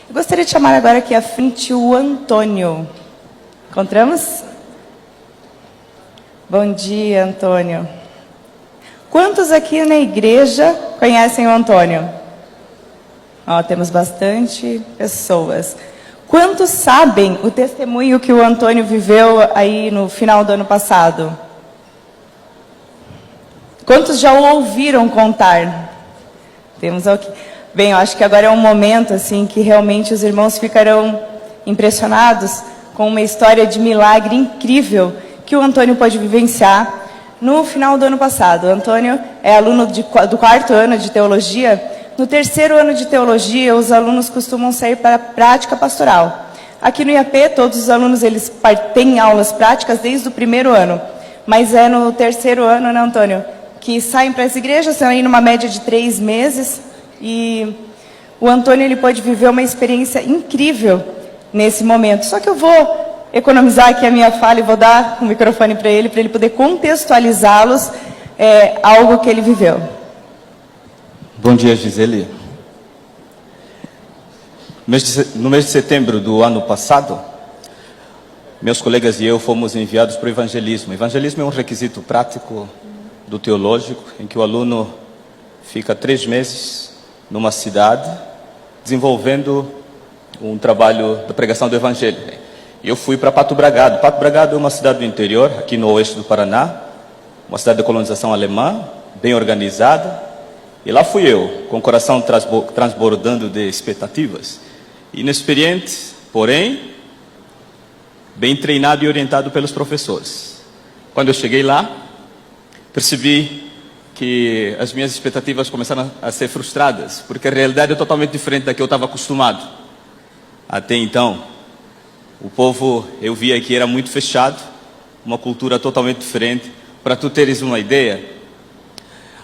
Eu gostaria de chamar agora aqui à frente o Antônio. Encontramos? Bom dia, Antônio. Quantos aqui na igreja conhecem o Antônio? Ó, temos bastante pessoas. Quantos sabem o testemunho que o Antônio viveu aí no final do ano passado? Quantos já o ouviram contar? Temos aqui. Bem, eu acho que agora é um momento assim que realmente os irmãos ficarão impressionados com uma história de milagre incrível que o Antônio pôde vivenciar no final do ano passado. O Antônio é aluno do 4º ano de teologia. No 3º ano de teologia, os alunos costumam sair para a prática pastoral. Aqui no IAP, todos os alunos eles têm aulas práticas desde o 1º ano. Mas é no 3º ano, né, Antônio, que saem para as igrejas, são aí numa média de 3 meses. E o Antônio ele pode viver uma experiência incrível nesse momento. Só que eu vou economizar aqui a minha fala e vou dar o microfone para ele poder contextualizá-los algo que ele viveu. Bom dia, Gisele. No mês de setembro do ano passado, meus colegas e eu fomos enviados para o evangelismo. Evangelismo é um requisito prático do teológico, em que o aluno fica 3 meses numa cidade, desenvolvendo um trabalho da pregação do evangelho. Eu fui para Pato Bragado. Pato Bragado é uma cidade do interior, aqui no oeste do Paraná, uma cidade de colonização alemã, bem organizada. E lá fui eu, com o coração transbordando de expectativas. Inexperiente, porém, bem treinado e orientado pelos professores. Quando eu cheguei lá, percebi que as minhas expectativas começaram a ser frustradas, porque a realidade é totalmente diferente da que eu estava acostumado. Até então, o povo, eu via que era muito fechado, uma cultura totalmente diferente. Para tu teres uma ideia,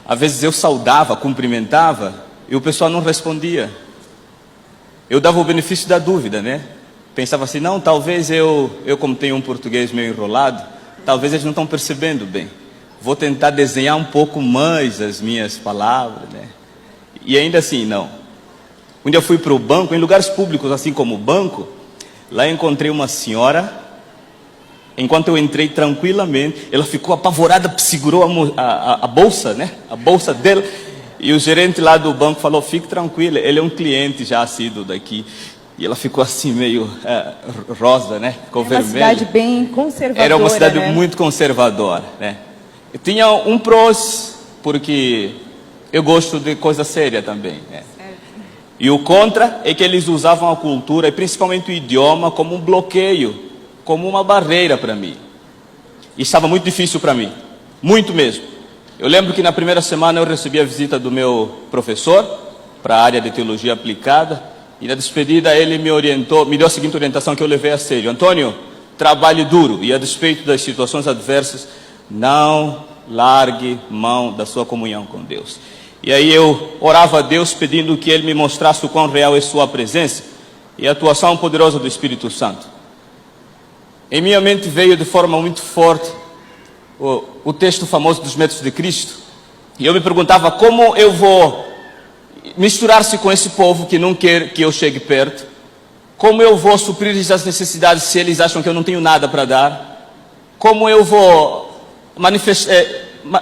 às vezes eu saudava, cumprimentava, e o pessoal não respondia. Eu dava o benefício da dúvida, né? Pensava assim, não, talvez eu como tenho um português meio enrolado, talvez eles não estão percebendo bem. Vou tentar desenhar um pouco mais as minhas palavras, né? E ainda assim, não. Quando eu fui para o banco, em lugares públicos, assim como o banco, lá encontrei uma senhora. Enquanto eu entrei tranquilamente, ela ficou apavorada, segurou a bolsa, né? A bolsa dela. E o gerente lá do banco falou, fique tranquila, ele é um cliente já assíduo daqui. E ela ficou assim meio rosa, né? Ficou vermelha. Uma cidade bem conservadora, era uma cidade, né? muito conservadora, né? Eu tinha um prós, porque eu gosto de coisa séria também, né? E o contra é que eles usavam a cultura, e principalmente o idioma, como um bloqueio, como uma barreira para mim. E estava muito difícil para mim, muito mesmo. Eu lembro que na primeira semana eu recebi a visita do meu professor para a área de teologia aplicada, e na despedida ele me orientou, me deu a seguinte orientação que eu levei a sério: Antônio, trabalhe duro, e a despeito das situações adversas, não largue mão da sua comunhão com Deus. E aí eu orava a Deus pedindo que Ele me mostrasse o quão real é sua presença e a atuação poderosa do Espírito Santo. Em minha mente veio de forma muito forte o texto famoso dos métodos de Cristo. E eu me perguntava como eu vou misturar-se com esse povo que não quer que eu chegue perto. Como eu vou suprir as necessidades se eles acham que eu não tenho nada para dar. Como eu vou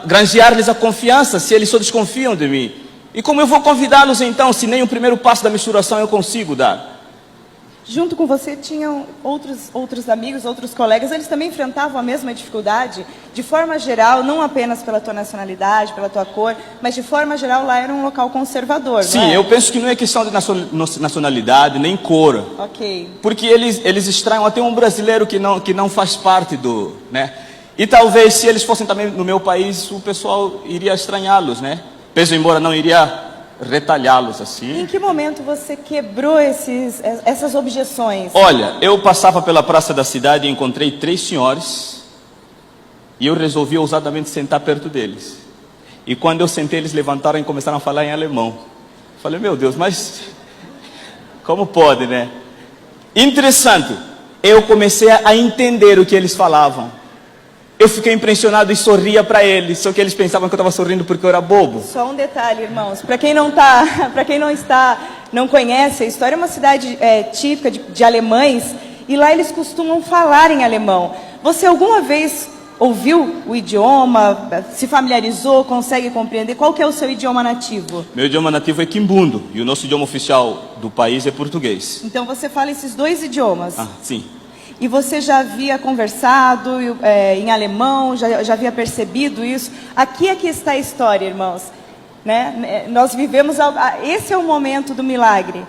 granjear-lhes a confiança se eles só desconfiam de mim. E como eu vou convidá-los então, se nem o primeiro passo da misturação eu consigo dar. Junto com você tinham outros amigos, outros colegas, eles também enfrentavam a mesma dificuldade? De forma geral, não apenas pela tua nacionalidade, pela tua cor, mas de forma geral lá era um local conservador, Sim, não é? Eu penso que não é questão de nacionalidade, nem cor. Ok. Porque eles estranham até um brasileiro que não faz parte do... né? E talvez se eles fossem também no meu país, o pessoal iria estranhá-los, né? Penso embora não iria retalhá-los assim. Em que momento você quebrou essas objeções? Olha, eu passava pela praça da cidade e encontrei 3 senhores e eu resolvi ousadamente sentar perto deles. E quando eu sentei, eles levantaram e começaram a falar em alemão. Falei, meu Deus, mas como pode, né? Interessante, eu comecei a entender o que eles falavam. Eu fiquei impressionado e sorria para eles, só que eles pensavam que eu estava sorrindo porque eu era bobo. Só um detalhe, irmãos, para quem não está não conhece a história, é uma cidade típica de alemães, e lá eles costumam falar em alemão. Você alguma vez ouviu o idioma, se familiarizou, consegue compreender? Qual que é o seu idioma nativo? Meu idioma nativo é quimbundo e o nosso idioma oficial do país é português. Então você fala esses dois idiomas? Ah, sim. E você já havia conversado em alemão, já havia percebido isso? Aqui está a história, irmãos. Né? Nós vivemos... Esse é o momento do milagre.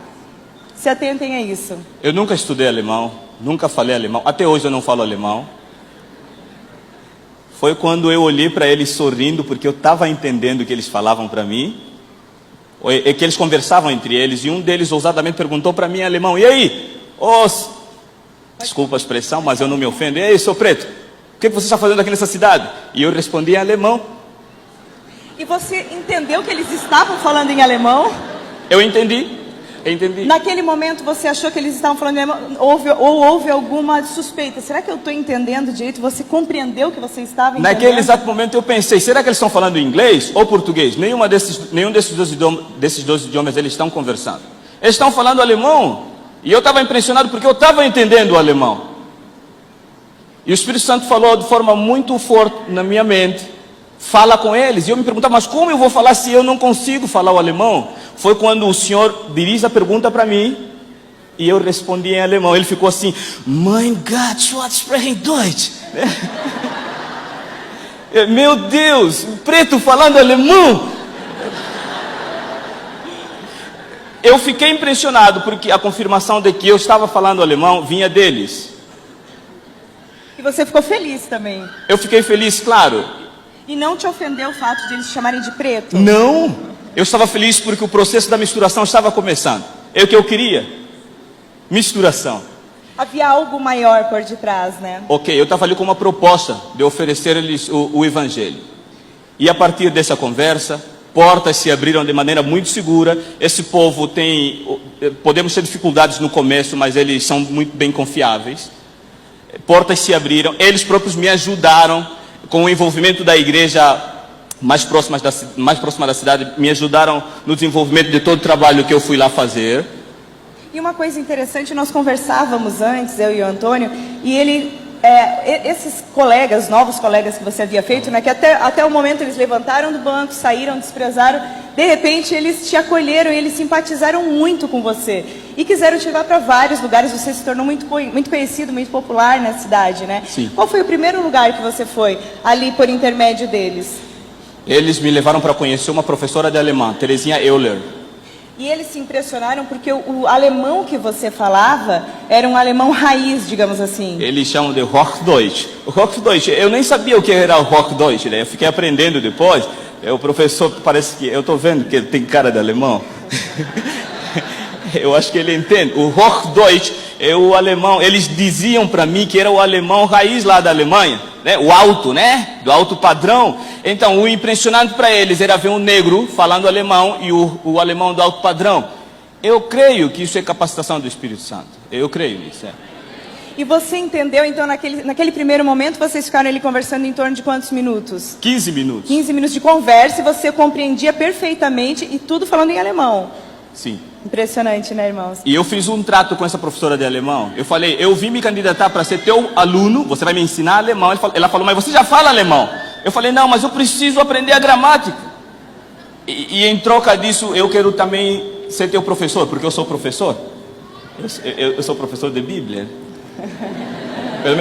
Se atentem a isso. Eu nunca estudei alemão, nunca falei alemão. Até hoje eu não falo alemão. Foi quando eu olhei para eles sorrindo, porque eu estava entendendo o que eles falavam para mim. É que eles conversavam entre eles, e um deles ousadamente perguntou para mim em alemão: e aí, desculpa a expressão, mas eu não me ofendo. E aí, seu preto, o que você está fazendo aqui nessa cidade? E eu respondi em alemão. E você entendeu que eles estavam falando em alemão? Eu entendi. Naquele momento você achou que eles estavam falando em alemão? Houve alguma suspeita? Será que eu estou entendendo direito? Você compreendeu que você estava entendendo? Naquele exato momento eu pensei: será que eles estão falando inglês ou português? Nenhum desses dois idiomas eles estão conversando. Eles estão falando alemão. E eu estava impressionado porque eu estava entendendo o alemão. E o Espírito Santo falou de forma muito forte na minha mente: fala com eles. E eu me perguntava: mas como eu vou falar se eu não consigo falar o alemão? Foi quando o Senhor dirige a pergunta para mim e eu respondi em alemão. Ele ficou assim: Mein Gott, Schwarz sprechen Deutsch. Meu Deus, preto falando alemão. Eu fiquei impressionado porque a confirmação de que eu estava falando alemão vinha deles. E você ficou feliz também? Eu fiquei feliz, claro. E não te ofendeu o fato de eles te chamarem de preto? Não. Eu estava feliz porque o processo da misturação estava começando. É o que eu queria. Misturação. Havia algo maior por detrás, né? Ok, eu estava ali com uma proposta de oferecer-lhes o Evangelho. E a partir dessa conversa, portas se abriram de maneira muito segura. Esse povo podemos ter dificuldades no começo, mas eles são muito bem confiáveis. Portas se abriram, eles próprios me ajudaram com o envolvimento da igreja mais próxima da cidade, me ajudaram no desenvolvimento de todo o trabalho que eu fui lá fazer. E uma coisa interessante, nós conversávamos antes, eu e o Antônio, e esses colegas, novos colegas que você havia feito, né, que até o momento eles levantaram do banco, saíram, desprezaram, de repente eles te acolheram e eles simpatizaram muito com você. E quiseram te levar para vários lugares, você se tornou muito conhecido, muito popular na cidade, né? Sim. Qual foi o primeiro lugar que você foi, ali por intermédio deles? Eles me levaram para conhecer uma professora de alemão, Terezinha Euler. E eles se impressionaram porque o alemão que você falava era um alemão raiz, digamos assim. Eles chamam de Hochdeutsch. O Hochdeutsch, eu nem sabia o que era o Hochdeutsch, né? Eu fiquei aprendendo depois. O professor, parece que eu estou vendo que ele tem cara de alemão. Eu acho que ele entende. O Hochdeutsch é o alemão. Eles diziam para mim que era o alemão raiz lá da Alemanha, né? O alto, né? Do alto padrão. Então, o impressionante para eles era ver um negro falando alemão e o alemão do alto padrão. Eu creio que isso é capacitação do Espírito Santo. Eu creio nisso. E você entendeu, então, naquele primeiro momento, vocês ficaram ali conversando em torno de quantos minutos? 15 minutos. 15 minutos de conversa e você compreendia perfeitamente e tudo falando em alemão. Sim. Impressionante, né, irmãos? E eu fiz um trato com essa professora de alemão. Eu falei: eu vim me candidatar para ser teu aluno, você vai me ensinar alemão. Ela falou: mas você já fala alemão. Eu falei: não, mas eu preciso aprender a gramática. E em troca disso, eu quero também ser teu professor, porque eu sou professor. Eu sou professor de Bíblia.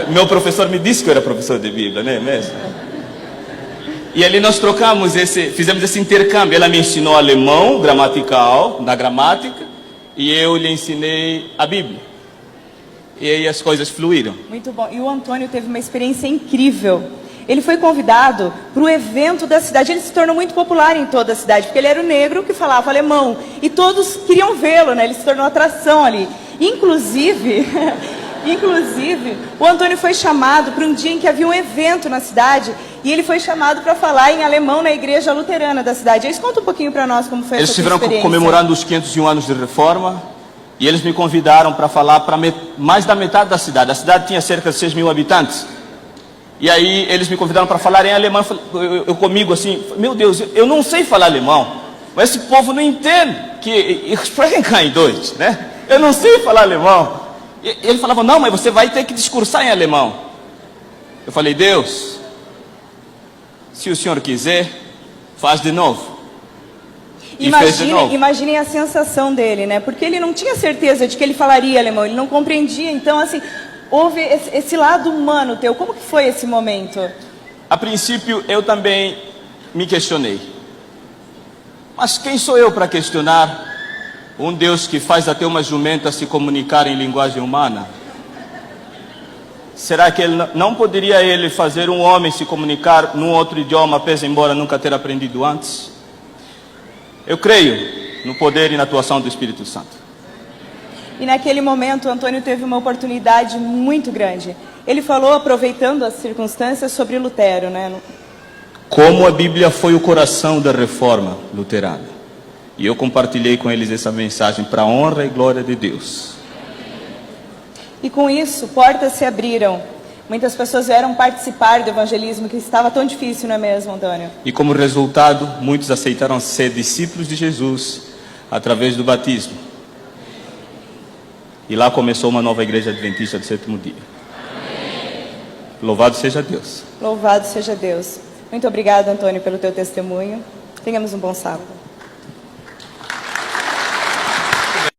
Meu professor me disse que eu era professor de Bíblia, não é mesmo? E ali nós fizemos esse intercâmbio. Ela me ensinou alemão, gramatical, na gramática, e eu lhe ensinei a Bíblia. E aí as coisas fluíram. Muito bom. E o Antônio teve uma experiência incrível. Ele foi convidado para o evento da cidade. Ele se tornou muito popular em toda a cidade, porque ele era o negro que falava alemão. E todos queriam vê-lo, né? Ele se tornou atração ali. Inclusive, o Antônio foi chamado para um dia em que havia um evento na cidade. E ele foi chamado para falar em alemão na igreja luterana da cidade. Eles conta um pouquinho para nós como foi essa experiência. Eles estiveram comemorando os 501 anos de reforma. E eles me convidaram para falar para mais da metade da cidade. A cidade tinha cerca de 6 mil habitantes. E aí eles me convidaram para falar em alemão. Eu comigo assim: meu Deus, eu não sei falar alemão. Mas esse povo não entende que ich spreche kein Deutsch, né? Eu não sei falar alemão. E ele falava, não, mas você vai ter que discursar em alemão. Eu falei, Deus, se o Senhor quiser, faz de novo. Imaginem a sensação dele, né? Porque ele não tinha certeza de que ele falaria alemão, ele não compreendia. Então, assim, houve esse lado humano teu. Como que foi esse momento? A princípio, eu também me questionei. Mas quem sou eu para questionar um Deus que faz até uma jumenta se comunicar em linguagem humana? Será que não poderia ele fazer um homem se comunicar num outro idioma, pese embora nunca ter aprendido antes? Eu creio no poder e na atuação do Espírito Santo. E naquele momento, Antônio teve uma oportunidade muito grande. Ele falou, aproveitando as circunstâncias, sobre Lutero, né? Como a Bíblia foi o coração da reforma luterana. E eu compartilhei com eles essa mensagem para a honra e glória de Deus. E com isso, portas se abriram. Muitas pessoas vieram participar do evangelismo, que estava tão difícil, não é mesmo, Antônio? E como resultado, muitos aceitaram ser discípulos de Jesus através do batismo. E lá começou uma nova igreja adventista do sétimo dia. Louvado seja Deus. Louvado seja Deus. Muito obrigada, Antônio, pelo teu testemunho. Tenhamos um bom sábado.